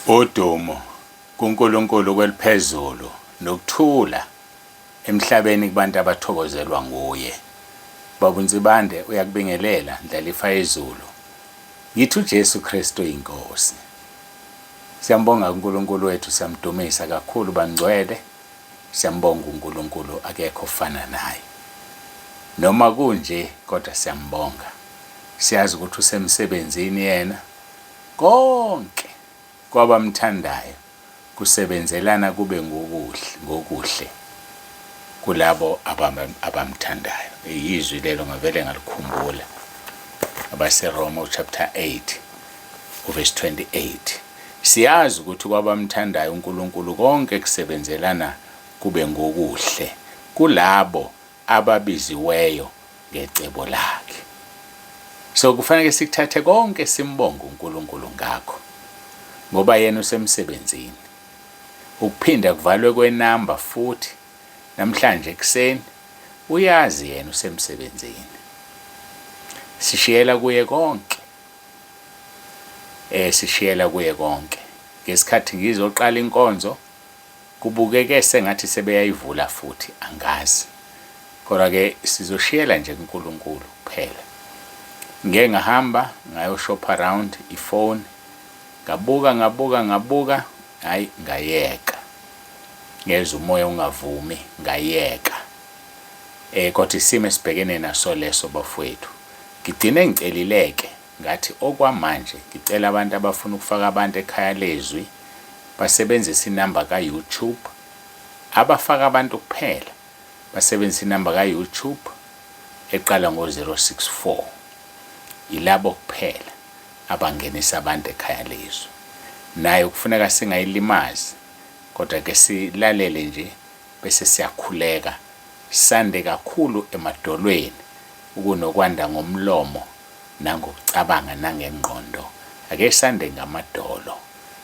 Udumo kuNkulunkulu kweliphezulu nokuthula emhlabeni kubantu abathokozelwa nguye. Baba uNzibande uyakubingelela ndlalifa yezulu. Yithi uJesu Kristu yiNkosi. Siyambonga uNkulunkulu wethu, siyamdumisa kakhulu bangcwele. Siyambonga uNkulunkulu akekho ofana naye. Noma kunje kodwa siyambonga. Siyazi ukuthi usemsebenzini yena. Konke kwabamthandayo kusebenzelana kube ngokuhle kulabo abamthandayo. Izwi lelo ngavele ngalikhumbula abaseRoma chapter 8 verse 28. Siyazi ukuthi kwabamthandayo uNkulunkulu konke kusebenzelana kube ngokuhle kulabo ababiziweyo ngecebo lakhe. So kufanele sikuthathe konke simbonge uNkulunkulu ngakho, ngoba yena usemsebenzini. Ukuphinda kuvalwe kwenamba futhi namhlanje ekseni uyazi yena usemsebenzini. Sishiyela kuye konke. Sishiyela kuye konke. Ngesikhathi ngizoqala inkonzo kubukeke sengathi sebeyayivula futhi angazi. Kodwa ke sizoshiyela nje uNkulunkulu kuphela. Ngeke ngahamba ngayoshop around ifone. Ngabuka hayi ngayeka. Ngeza umoya ungavumi ngayeka. Kodwa isimo esibhekene naso leso bafowethu. Ngigcine ngicelileke ngathi okwamanje ngicela abantu abafuna ukufaka abantu ekhaya lezwi basebenzisa inamba kaYouTube. Abafaka abantu kuphela basebenzisa inamba kaYouTube eqala ngo-064. Ilabo kuphela abangenisa abantu ekhaya lezwi. Nayo kufuneka singayilimazi, kodwa ke silalele nje bese siyakhuleka. Sande kakhulu emadolweni ukunokwanda ngomlomo nangokucabanga nangengqondo. Ake sande ngamadolo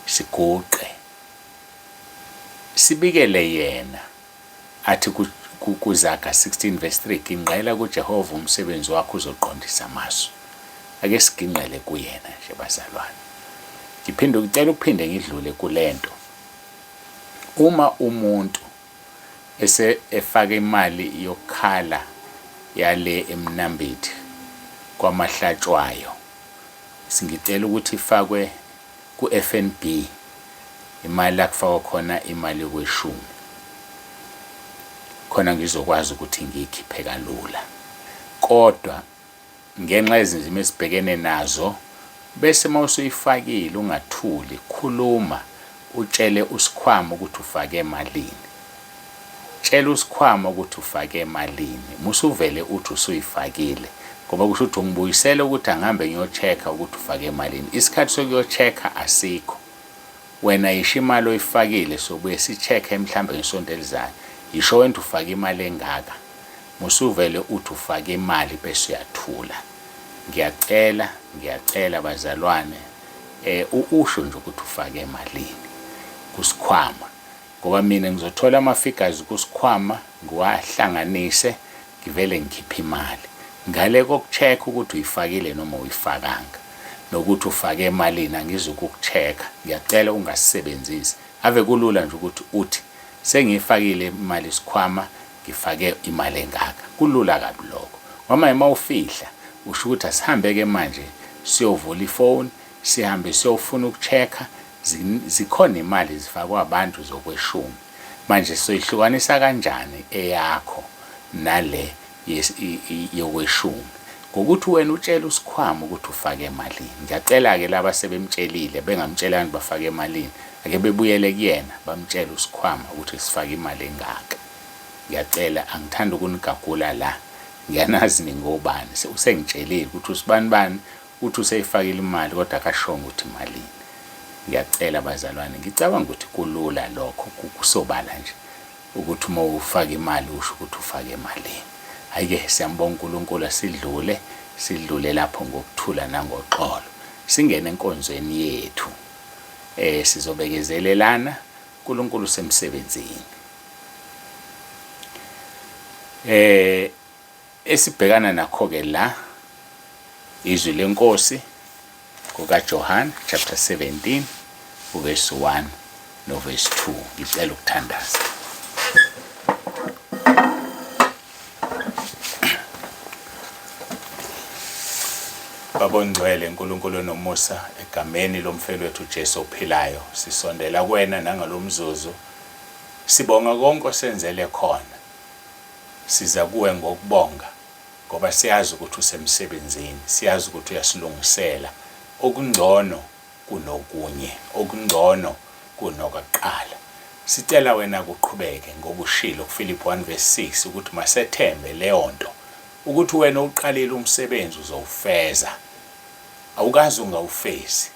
siguqe. Sibikele yena athi kuZaga 16 verse 3, ginqela kuJehova umsebenzi wakho uzoqondisa amasu. Ake siginqele kuyena nje bazalwane. Ngiphinde ngicela ukuphinde ngidlule kulento. Uma umuntu efaka imali yokhala yale emnambithi kwamahlatshwayo, singicela ukuthi ifakwe ku-FNB, imali la kufakwa khona imali yokweshumi, khona ngizokwazi ukuthi ngiyikhiphe kalula. Kodwa ngenxa yezindima esibhekene nazo, bese mawusuyifakile ungathuli, khuluma utshele usikhwama ukuthi ufake emalini. Tshela usikhwama ukuthi ufake emalini. Musuvele uthi usuyifakile, ngoba kusho ukuthi ungibuyisela ukuthi angihambe ngiyochecka ukuthi ufake emalini. Isikhathi sokuyochecka asikho. Wena yisho imali oyifakile sobuye sichecke mhlambe ngesonto elizayo. Yisho wena ufake imali engaka. Musuvele uthi ufake imali bese uyathula. Ngiyacela bazalwane, usho nje ukuthi ufake emalini kusikhwama, ngoba mina ngizothola ama-figures kusikhwama ngiwahlanganise ngivele ngikhiphe imali. Ngale kokuchecka ukuthi uyifakile noma uyifakanga, nokuthi ufake emalini angizukukuchecka. Ngiyacela ungasebenzisi. Ave kulula nje ukuthi uthi sengiyifakile imali isikhwama ngifake imali engaka. Kulula kabi lokho. Noma emawufihla usho ukuthi asihambe ke manje siyovula ifone, sihambe siyofuna ukuchecka. Zikhona imali zifakwa abantu zokweshumi. Manje soyihlukanisa kanjani eyakho nale yokweshumi? Ngokuthi wena utshela usikhwama ukuthi ufake emalini. Ngiyacela ke laba sebemtshelile bengamtshelani bafake emalini, ake bebuyele kuyena bamtshela usikhwama ukuthi sifake imali engaka. Ngiyacela, angithanda ukunigagula la. Ngiyanazi ningobani, usengitshelile ukuthi usibani uthi useyifakile imali kodwa akashongo ukuthi imalini. Ngiyacela bazalwane, ngicabanga ukuthi kulula lokho, kusobala nje ukuthi uma ufaka imali usho ukuthi ufake emalini. Ayike siyambonga uNkulunkulu, sidlule lapho ngokuthula nangoxolo. Singene enkonzweni yethu. Sizobekezelelana, uNkulunkulu semsebenzini. Esibhekana nakho ke la izwi leNkosi kukaJohn chapter 17 uverse 1 noverse 2. Ngicela ukuthandaza. Baba ongcwele, uNkulunkulu nomusa, egameni lomfelo wethu uJesu ophilayo, sisondela kuwena nangalomzuzu. Sibonga konke osenzele khona. Siza kuwe ngokubonga ngoba siyazi ukuthi usemsebenzini, siyazi ukuthi uyasilungisela okungcono kunokunye, okungcono kunokuqala. Sicela wena kuqhubeke ngoba ushilo kuFilipi 1:6 ukuthi masethembe leyo nto ukuthi wena uqalile umsebenzi uzowufeza. Awukazi ungawufezi.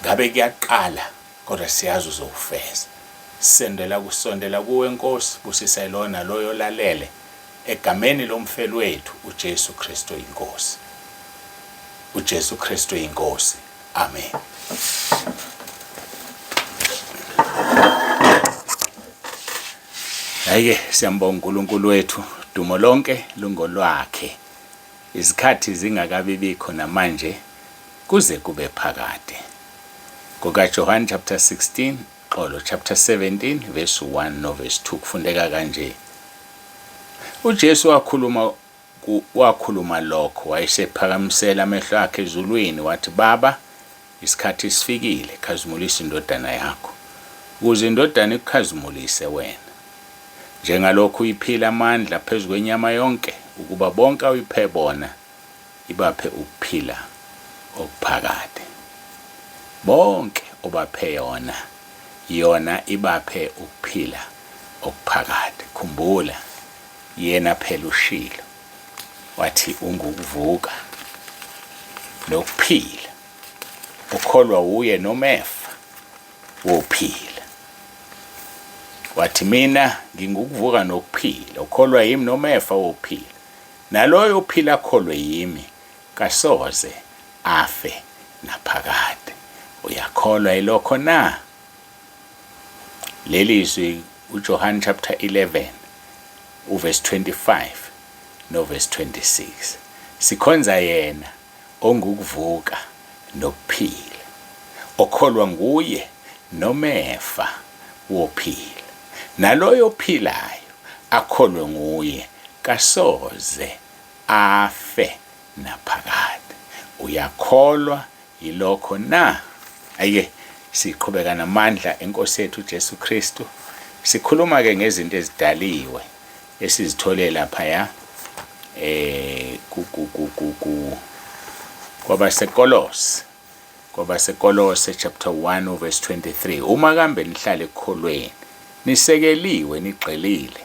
Ngabe kuyaqala kodwa siyazi uzowufeza. Sondela kuwe weNkosi, busisa lona loyo lalele egameni lomfelo wethu uJesu Kristu yiNkosi. uJesu Kristu yiNkosi. Amen. Hayi siyambonga uNkulunkulu wethu, dumo lonke lungolwakhe. Izikhathi zingakabi bikho namanje kuze kube phakade. KoJohn chapter 16 Xolo chapter 17 verse 1 no verse 2 kufundeka kanje. uJesu wakhuluma lokho, wayesephakamisela amehlo akhe ezulwini wathi, Baba, isikhathi sifikile, khazimulisa indodana yakho, ukuze indodana ikukhazimulise wena. Njengalokhu uyiphila amandla phezu kwenyama yonke, ukuba bonke uyiphe bona ibaphe ukuphila okuphakade. Bonke obaphe yona ibaphe ukuphila okuphakade. Khumbula, yena phela ushilo wathi ungukuvuka nokuphila, ukholwa uye nomefa wophila. Wathi mina ngingukuvuka nokuphila, ukholwa yimi nomefa wophila. Naloyo uphila kholwe yimi kasoze afe naphakade. Uyakholwa ilokho na? Lelizwi uJohn chapter 11 uverse 25 no verse 26. Sikhonza yena ongukuvuka nokuphila, okholwa nguye nomefa wophila. Naloyo ophilayo akholwe nguye kasoze afe naphakade. Uyakholwa ilokho na? Ayike siqhubeka namandla eNkosi yethu uJesu Kristu. Sikhuluma ke ngezinto ezidaliwe esizithole lapha ya kwabasekolose chapter 1 verse 23. Uma kambe nihlale ekukholweni, nisekeliwe, nigxilile,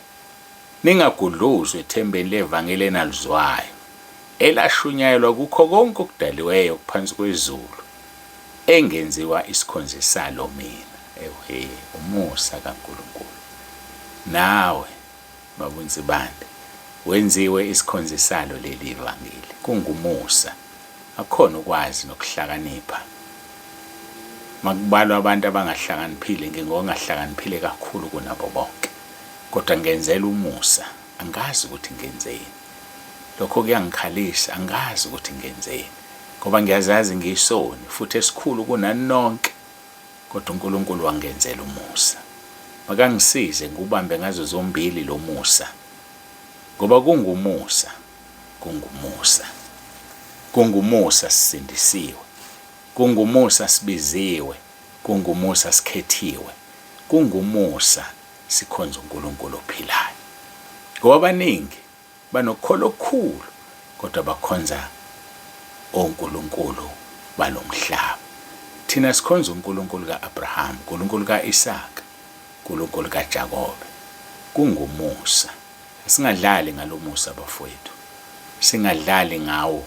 ningagudluzwa ethembeni levangeli enalizwayo, elashunyayelwa kukho konke okudaliweyo kuphansi kwezulu, engenziwa isikhonzi salo mina. Umusa kaNkulunkulu. Nawe babunzi bande, wenziwe isikhonzi salo leli ivangeli. Kungumusa, akhona ukwazi nokuhlakanipha. Makubalwa abantu abangahlakaniphile, ngingongahlakaniphile kakhulu kunabo bonke, kodwa ngenzela umusa, angazi ukuthi ngenzeni. Lokho kuyangikhalisa, angazi ukuthi ngenzeni, ngoba ngiyazazi ngiyisoni futhi esikhulu kunani nonke, kodwa uNkulunkulu wangenzela umusa. Makangisize ngubambe ngazo zombili lo musa, ngoba kungumusa, kungumusa sisindisiwe, kungumusa sibiziwe, kungumusa sikhethiwe, kungumusa sikhonza uNkulunkulu ophilayo. Ngoba abaningi banokholo okukhulu kodwa bakhonza onkulunkulu balomhlaba. Thina sikhonza uNkulunkulu kaAbraham, uNkulunkulu kaIsaka, uNkulunkulu kaJakobe. Kungumusa. Singadlali ngalomusa bafowethu, singadlali ngawo.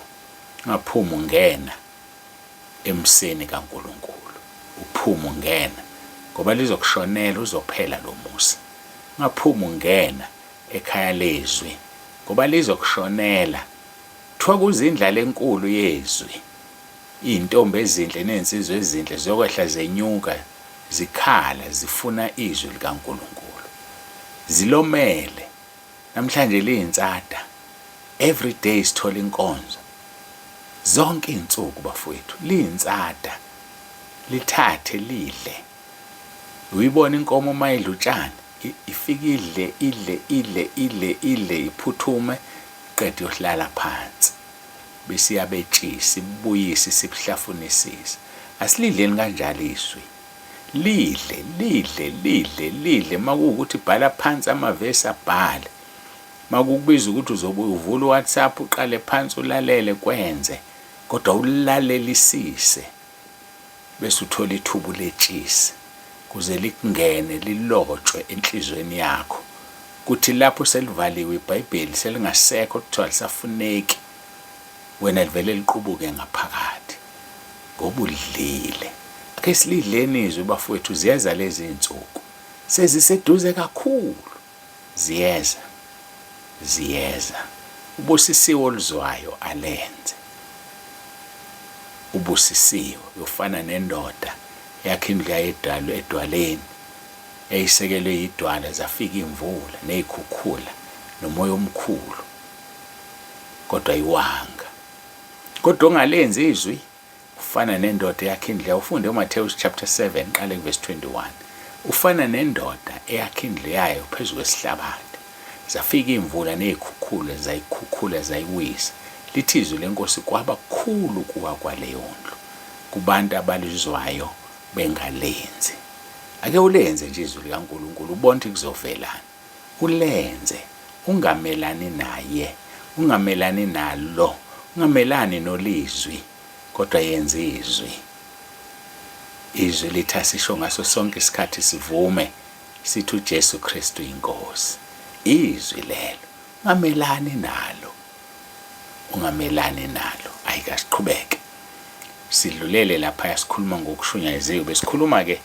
Ngaphuma ungena emseni kaNkulunkulu, uphuma ungena ngoba lizokushonela, uzophela lo musa. Ngaphuma ungena ekhaya lezwi ngoba lizokushonela. Kuthiwa kuzindlala enkulu yezwi, iy'ntombi ezinhle nensizwe ezinhle zokwehla zenyuka, zikhala zifuna izwi likaNkulunkulu, zilomele. Namhlanje liyintsada, every day sithola inkonzo, zonke izinsuku bafowethu liyintsada. lithathe lidle. Uyibona inkomo mayidla utshani, ifika idle iphuthume qede yohlala phansi. Bese iyabetshisa ibuyise sibuhlafunisisa. Asilidleni kanjalo izwi. Lidle makuwukuthi bhala phansi amavesi abhale. Makukubiza ukuthi uzobe uvula uWhatsApp uqale phansi ulalele kwenze, kodwa ulalelisise. Bese uthola ithuba letshisa kuze likungene lilotshwe enhlizweni yakho. Kuthi lapho selivaliwe iBhayibheli selingasekho kuthiwa lisafuneki, wena livele liqubuke ngaphakathi ngoba udlile. Ake silidleni izwi bafowethu, ziyeza lezi insuku seziseduze kakhulu. Ziyeza. Ubusisiwe oluzwayo alenze. Ubusisiwe ufana nendoda yakhe indlu yayedalwe edwaleni, eyisekelwe yidwala zafika imvula nezikhukhula nomoya omkhulu, kodwa ayiwanga. Kodwa ongalenzi izwi ufana nendoda yakhe indlu. Ufunde uMathewu chapter 7 qale verse 21. Ufana nendoda eyakhe indlu yayo phezu kwesihlabathi, zafika imvula nezikhukhula zayikhukhula zayiwisa. Lithi izwi leNkosi kwaba kukhulu kuwa kwaleyo ndlu kubantu abalizwayo bengalenzi. Ake ulenze nje izwi likaNkulunkulu, ubone ukuthi kuzovelana. Ulenze, ungamelani naye, ungamelani nalo, ungamelani nolizwi, kodwa yenza izwi. Izwi lithi asisho ngaso sonke isikhathi sivume sithi uJesu Kristu yiNkosi. Izwi lelo ungamelani nalo. Ayikasiqhubeke sidlulele lapha, sikhuluma ngokushunyaziwe. Besikhuluma ke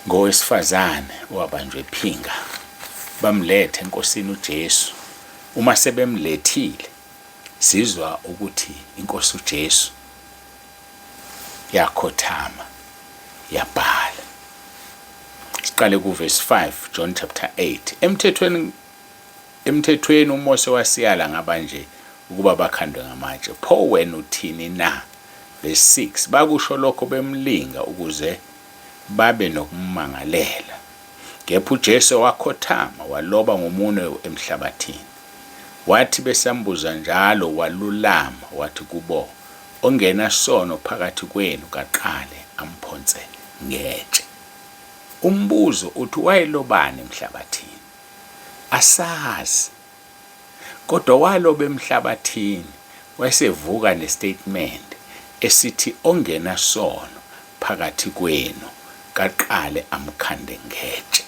ngowesifazane owabanjwe iphinga, bamlethe enkosini uJesu. Uma sebemlethile sizwa ukuthi inkosi uJesu yakhothama yabhala. Siqale ku verse 5 John chapter 8. Emthethweni uMose wasiyala ngabanje ukuba bakhandwe ngamatshe. Pho wena uthini na? Verse 6. Bakusho lokho bemlinga ukuze babe nokumangalela. Kepha uJesu wakhothama waloba ngomunwe emhlabathini. Wathi besambuza njalo walulama wathi kubo, ongena sono phakathi kwenu kaqale amphonse ngetshe. Umbuzo uthi wayelobani emhlabathini? Asazi. Kodwa waloba emhlabathini wayesevuka nestatement esithi ongena sono phakathi kwenu kaqale amkhande ngetshe.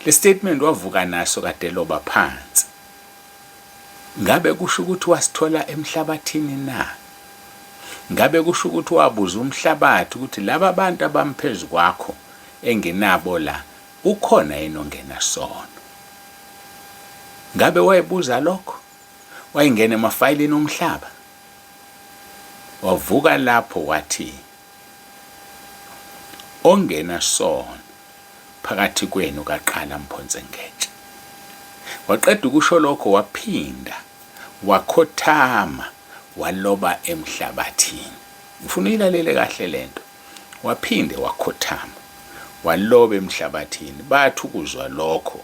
Le statement wavuka naso kade loba phansi. Ngabe kusho ukuthi wasithola emhlabathini na? Ngabe kusho ukuthi wabuza umhlabathi ukuthi laba bantu abamphezulu kwakho enginabo la ukhona yini ongena sono? Ngabe wayebuza lokho? Wayengena emafayilini omhlaba? Wavuka lapho wathi ongena sono phakathi kwenu kaqala amphonse ngetshe. Waqeda ukusho lokho waphinda wakhothama waloba emhlabathini. Ngifuna ilalele kahle lento. Waphinde wakhothama waloba emhlabathini. Bathi ukuzwa lokho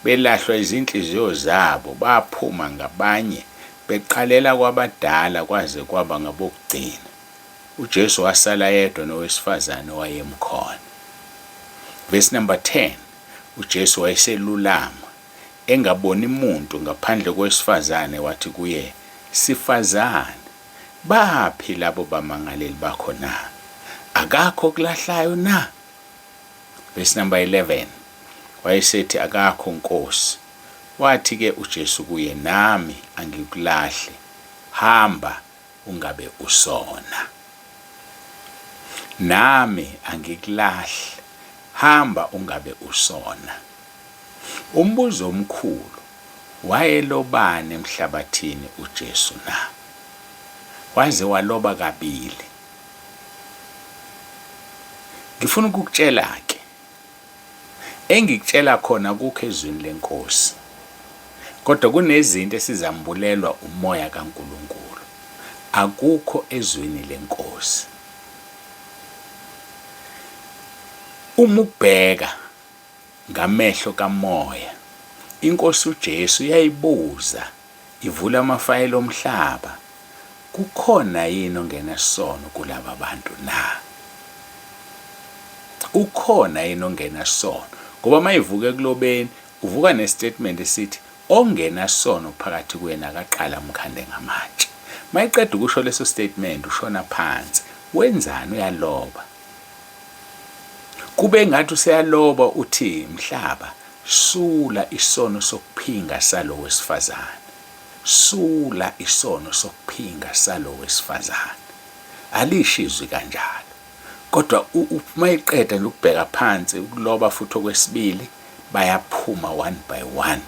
belahlwa izinhliziyo zabo, baphuma ngabanye beqalela kwabadala kwaze kwaba ngabokugcina. uJesu wasala yedwa nowesifazane owayemkhona. Verse number 10. uJesu wayeselulama engaboni umuntu ngaphandle kowesifazane, wathi kuye, sifazane, baphi labo bamangaleli bakho na? Akakho kulahlayo na? Verse number 11. Wayesethi akakho Nkosi. Wathi ke uJesu kuye, nami angikulahle, hamba ungabe usona. Nami angikulahle, hamba ungabe usona. Umbuzo omkhulu, wayelobani emhlabathini uJesu na? Waze waloba kabili. Ngifuna ukukutshela ke, engikutshela khona kukho ezwini leNkosi, kodwa kunezinto esizambulelwa umoya kaNkulunkulu. Akukho ezwini leNkosi. Uma ubheka ngamehlo kamoya, iNkosi uJesu yayibuza ivula amafayela omhlaba, kukhona yini ongena sono kulaba bantu na? Ukhona yini ongena sono? Ngoba mayivuka ekulobeni uvuka nestatement esithi ongena sono phakathi kwena akaqala umkhande ngamatshe. Mayiqeda ukusho leso statement ushona phansi. Wenzani? Uyaloba. Kube ngathi useyaloba uthi mhlaba sula isono sokuphinga salo wesifazane. Sula isono sokuphinga salo wesifazane. Alishizwi kanjalo. Kodwa mayiqeda nje ukubheka phansi ukuloba futhi okwesibili bayaphuma one by one.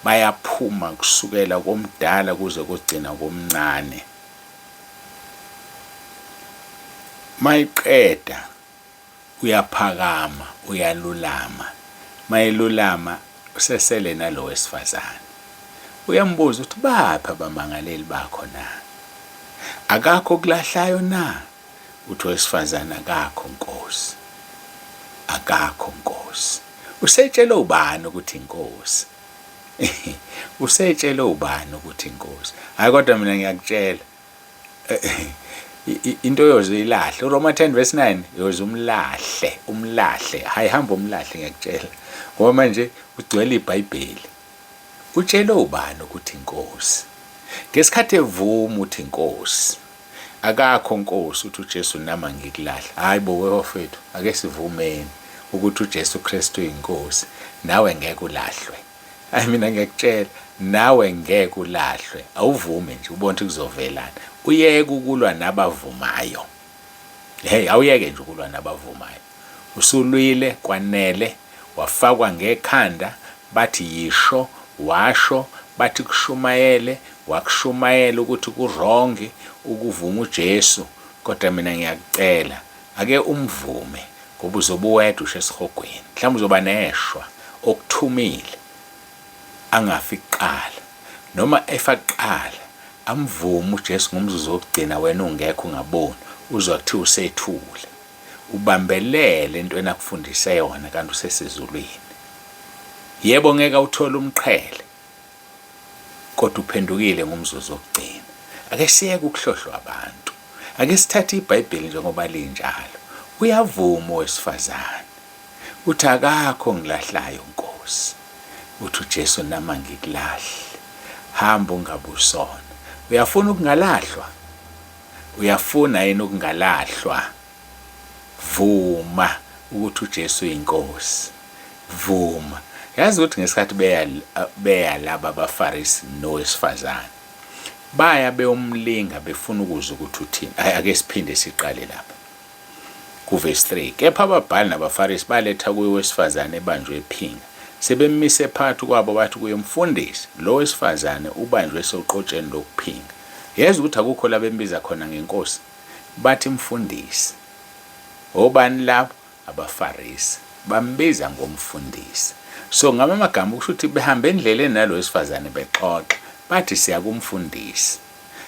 Bayaphuma kusukela komdala kuze kugcina komncane. Mayiqeda uyaphakama, uyalulama. Mayelulama usesele nalo wesifazane. Uyambuza ukuthi bapha abamangaleli bakho na? Akakho kulahlayo na? Uthi wesifazane akakho Nkosi. Akakho Nkosi. Usetshela ubani ukuthi Inkosi? Usetshela ubani ukuthi Inkosi? Hayi kodwa mina ngiyakutshela into yozilahle. uRoma 10:9 yoza umlahle. Hayi hamba umlahle ngiyakutshela. Ngoba manje ugcwele iBhayibheli. Utshela ubani ukuthi Inkosi? Ngesikhathi evuma uthi Inkosi. Akakho Nkosi uthi uJesu nama ngikulahle. Hayi bo wefethu, ake sivumeni ukuthi uJesu Kristu uyiNkosi. Nawe ngeke ulahlwe. Hayi mina ngiyakutshela, nawe ngeke ulahlwe. Awuvume nje ubone ukuthi kuzovelana. Uyeke ukulwa nabavumayo. Hey, awuyeke nje ukulwa nabavumayo. Usulwile kwanele, wafakwa ngekhanda, bathi yisho, washo, bathi kushumayele, wakushumayela ukuthi kurongi ukuvuma uJesu. Kodwa mina ngiyakucela, ake umvume ngoba uzobe uwedwa usho esihogweni. Mhlawumbe uzoba neshwa okuthumile angafi kuqala, noma efaqala amvume uJesu ngomzuzu wokugcina wena ungekho ungaboni, uzokuthi usethule. Ubambelele into enakufundise yona kanti usesezulwini. Yebo ngeke uthole umqhele, kodwa uphendukile ngomzuzu wokugcina. Ake siyeke ukuhlohlwa abantu. Ake sithathe iBhayibheli njengoba linjalo. Uyavuma owesifazane. Uthi akakho ngilahlayo Nkosi. Uthi uJesu nama ngikulahle. Hamba ungabusona. Uyafuna ukungalahlwa? Uyafuna yini ukungalahlwa? Vuma ukuthi uJesu uyiNkosi. Vuma. Yazi ukuthi ngesikhathi beya laba abaFarisi nowesifazane, baya beyomlinga befuna ukuzwa ukuthi uthini. Ake siphinde siqale lapha kuverse 3. Kepha ababhali nabaFarisi baletha kuye wesifazane ebanjwe ephinga. Sebemise phakathi kwabo bathi kuye Mfundisi, lo wesifazane ubanjwe esoqotsheni lokuphinga. Yazi ukuthi akukho la bembiza khona ngeNkosi. Bathi Mfundisi. Obani labo? AbaFarisi. Bambiza ngomfundisi. So ngamagama kusho ukuthi behambe endleleni nalo wesifazane bexoxa. Bathi siya kumfundisi.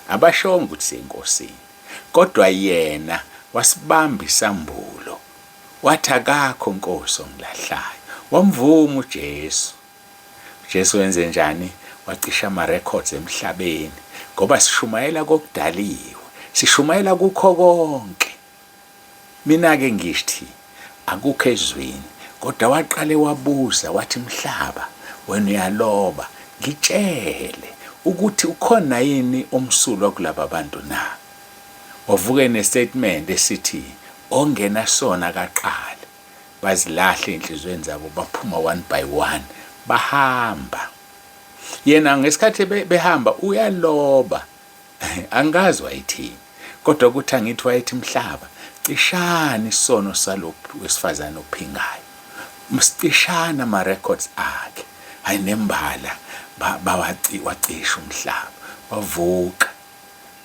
Abashonga ukuthi siyiNkosi. Kodwa yena wasibamba isambulo. Wathi akakho Nkosi ongilahlayo. Wamvuma uJesu. uJesu wenze njani? Wacisha ama-records emhlabeni. Ngoba sishumayela kokudaliwe. Sishumayela kukho konke. Mina-ke ngithi akukho ezwini. Kodwa waqale wabuza wathi mhlaba wena uyaloba ngitshele ukuthi ukhona yini omsulwa kulaba abantu na? Wavuke nestatement esithi ongena sona kaqala. Bazilahle inhlizweni zabo baphuma one by one bahamba. Yena ngesikhathi behamba uyaloba. Angazi wayithini. Kodwa ukuthi angithi wayethi mhlaba cishana isono salophu wesifazane ophingayo. Msicishana ama-records akhe. Hayi nembala wacisha umhlaba. Wavuka.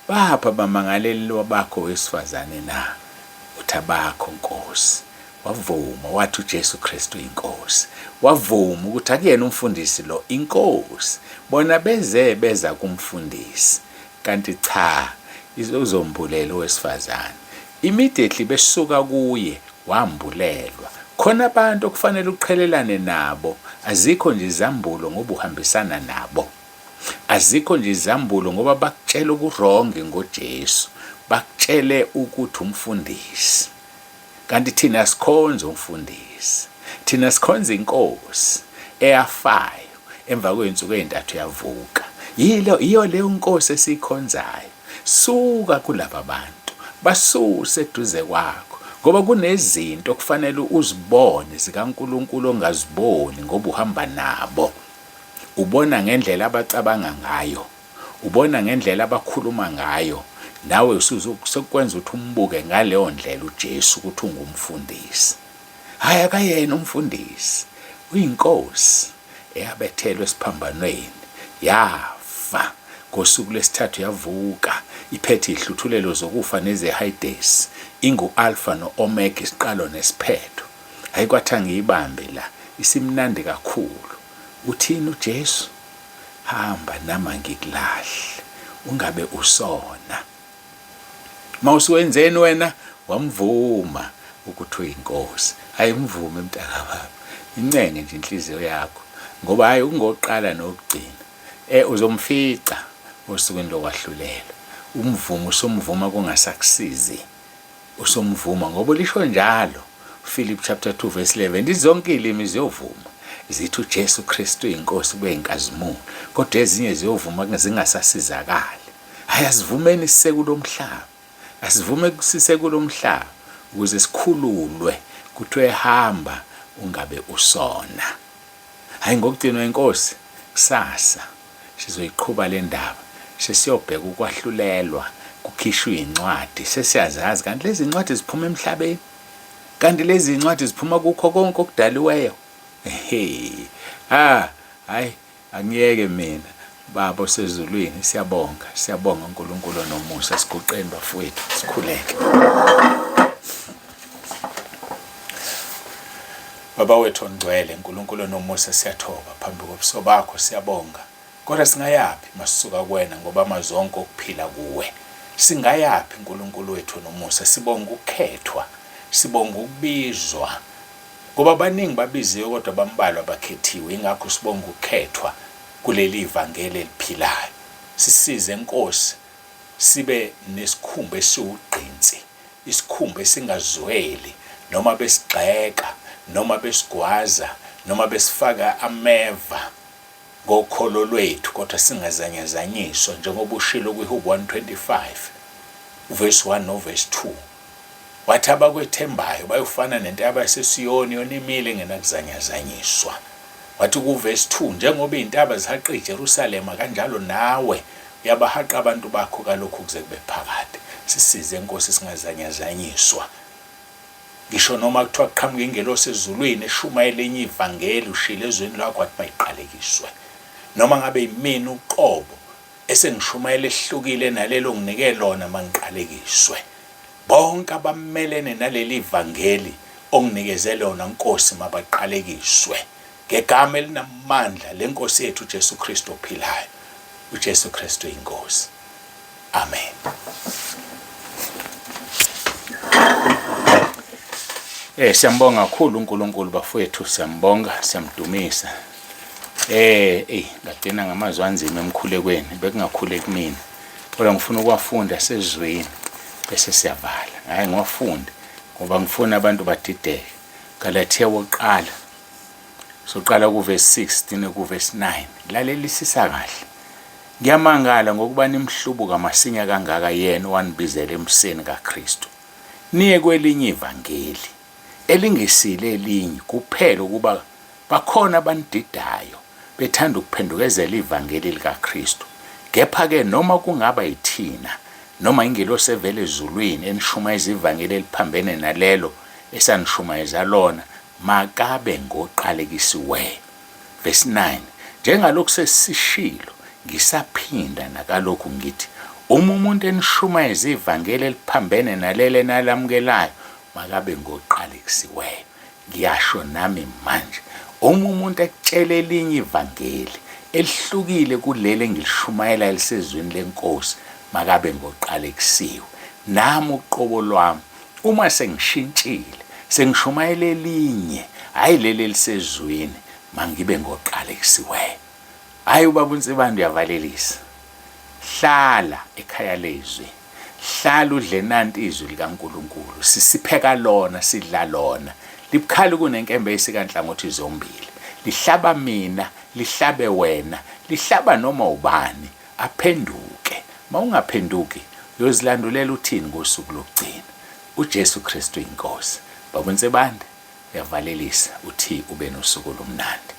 Bapha bamangaleli wabakho wesifazane na? Uthi abakho Nkosi. Wavuma wathi uJesu Kristu uyiNkosi. Wavuma ukuthi akuyena umfundisi lo iNkosi. Bona beza kumfundisi. Kanti cha, uzombulela owesifazane. Immediately besuka kuye wambulelwa. khona abantu okufanele uqhelelane nabo. Azikho nje izambulo ngoba uhambisana nabo, azikho nje izambulo ngoba bakutshela ukuronge ngoJesu, bakutshele ukuthi umfundisi. Kanti thina sikhonza umfundisi, thina sikhonza iNkosi eyafayo emva kwey'nsuku ey'ntathu yavuka. Iyo leyo Nkosi esikhonzayo. Suka kulaba bantu, basuse eduze kwakho, ngoba kunezinto kufanele uzibone zikaNkulunkulu ongaziboni ngoba uhamba nabo. Ubona ngendlela abacabanga ngayo, ubona ngendlela abakhuluma ngayo, nawe sekwenza ukuthi umbuke ngaleyo ndlela uJesu ukuthi ungumfundisi. Hayi akayena umfundisi, uyiNkosi eyabethelwe esiphambanweni, yafa, ngosuku lwesithathu yavuka, iphethe ihluthulelo zokufa nezehayidesi, ingu-Alpha no-Omega, isiqalo nesiphetho. Hayi kwathi ngiyibambe la, isimnandi kakhulu. Uthini uJesu? Hamba nama ngikulahle, ungabe usona. Mawusuwenzeni wena? Wamvuma ukuthi uyiNkosi. Ayimvume mntakababa, incenge nje inhliziyo yakho, ngoba hayi ungoqala nokugcina. Uzomfica osukwini lokwahlulela. Umvumo usomvuma kungasakusizi, usomvuma ngoba lisho njalo Philip chapter 2 verse 11, zonke ilimi ziyovuma zithi uJesu Kristu uyiNkosi kuyinkazimulo, kodwa ezinye ziyovuma zingasasizakali. Hayi asivumeni sisekulo mhlaba, asivume sisekulo mhlaba ukuze sikhululwe kuthiwe hamba ungabe usona. Hayi ngokugcinwa iNkosi kusasa sizoyiqhuba le ndaba, sesiyobheka ukwahlulelwa, kukhishwa izincwadi. Sesiyazazi kanti lezi zincwadi ziphuma emhlabeni, kanti lezi zincwadi ziphuma kukho konke okudaliweyo. Hayi angiyeke mina baba osezulwini, siyabonga uNkulunkulu nomusa, siguqeni bafowethu, sikhuleke. Baba wethu ongcwele, uNkulunkulu nomusa, siyathoba phambi kobuso bakho, siyabonga. Kodwa singayapi masisuka kuwena ngoba amazonke okuphila kuwe. Singayapi uNkulunkulu wethu nomusa, sibonga ukukhethwa, sibonga ukubizwa. Ngoba baningi babiziwe kodwa bambalwa bakhethiwe, ingakho sibonga ukukhethwa kuleli ivangeli eliphilayo. Sisize Nkosi, sibe nesikhumba esiwugqinsi, isikhumba esingazweli, noma besigxeka, noma besigwaza, noma besifaka ameva ngokholo lwethu, kodwa singazanyazanyiswa njengoba ushilo kwiHubo 125 verse 1 no verse 2. Wathi abakwethembayo bayofana nentaba yaseSiyoni yonimile ngenakuzanyazanyiswa. Wathi kuverse 2, njengoba izintaba zihaqe iJerusalema kanjalo nawe uyabahaqa abantu bakho kalokhu kuze kube phakade. Sisize Nkosi singazanyazanyiswa. Ngisho noma kuthiwa kuqhamuka ingelosi ezulwini eshumayela enye ivangeli, ushilo ezweni lakho wathi bayiqalekiswe. Noma ngabe yimina uqobo esengishumayela ehlukile nalelo nginike lona mangiqalekiswe. Bonke abamelene naleli ivangeli onginikeze lona Nkosi mabaqalekiswe. Ngegama elinamandla leNkosi yethu uJesu Kristu ophilayo, uJesu Kristu uyiNkosi. Amen. Siyambonga kakhulu uNkulunkulu bafowethu, siyambonga, siyamdumisa. Ngagcina ngamazwi anzima emkhulekweni, bekungakhuleki mina. Kodwa ngifuna ukwafunda sezweni bese siyavala. Hayi ngiwafunde ngoba ngifuna abantu badideke. Galatia wokuqala, soqala kuverse 16 kuverse 9. Lalelisisa kahle. Ngiyamangala ngokuba nimhlubuka masinya kangaka yena owanibizela emseni kaKristu. Niye kwelinye ivangeli elingesile elinye kuphela ukuba bakhona abanididayo bethanda ukuphendukezela ivangeli likaKristu. Kepha-ke noma kungaba yithina noma ingelosi evela ezulwini enishumayeza ivangeli eliphambene nalelo esanishumayeza lona, makabe ngoqalekisiweyo. Verse 9, njengalokhu sesishilo ngisaphinda nakalokhu ngithi, uma umuntu enishumayeza ivangeli eliphambene nalelo enalamukelayo, makabe ngoqalekisiweyo. Ngiyasho nami manje, uma umuntu ekutshela elinye ivangeli elihlukile kuleli engilishumayela elisezweni leNkosi, makabe ngoqalekisiwe. Nami uqobo lwami uma sengishintshile sengishumayela elinye, hayi leli elisezweni, mangibe ngoqalekisiweyo. Hayi ubaba uNsibanda uyavalelisa. Hlala ekhaya lezwi. Hlala udle nanti izwi likaNkulunkulu. Sisipheka lona, sidla lona. Libukhali kunenkembe esikanhlangothi zombili. Lihlaba mina, lihlabe wena, lihlaba noma ubani, aphenduke. Mawungaphenduki, uyozilandulela uthini ngosuku lokugcina? UJesu Kristu inkosi. Baba uNsibanda, uyavalelisa uthi ube nosuku lomnandi.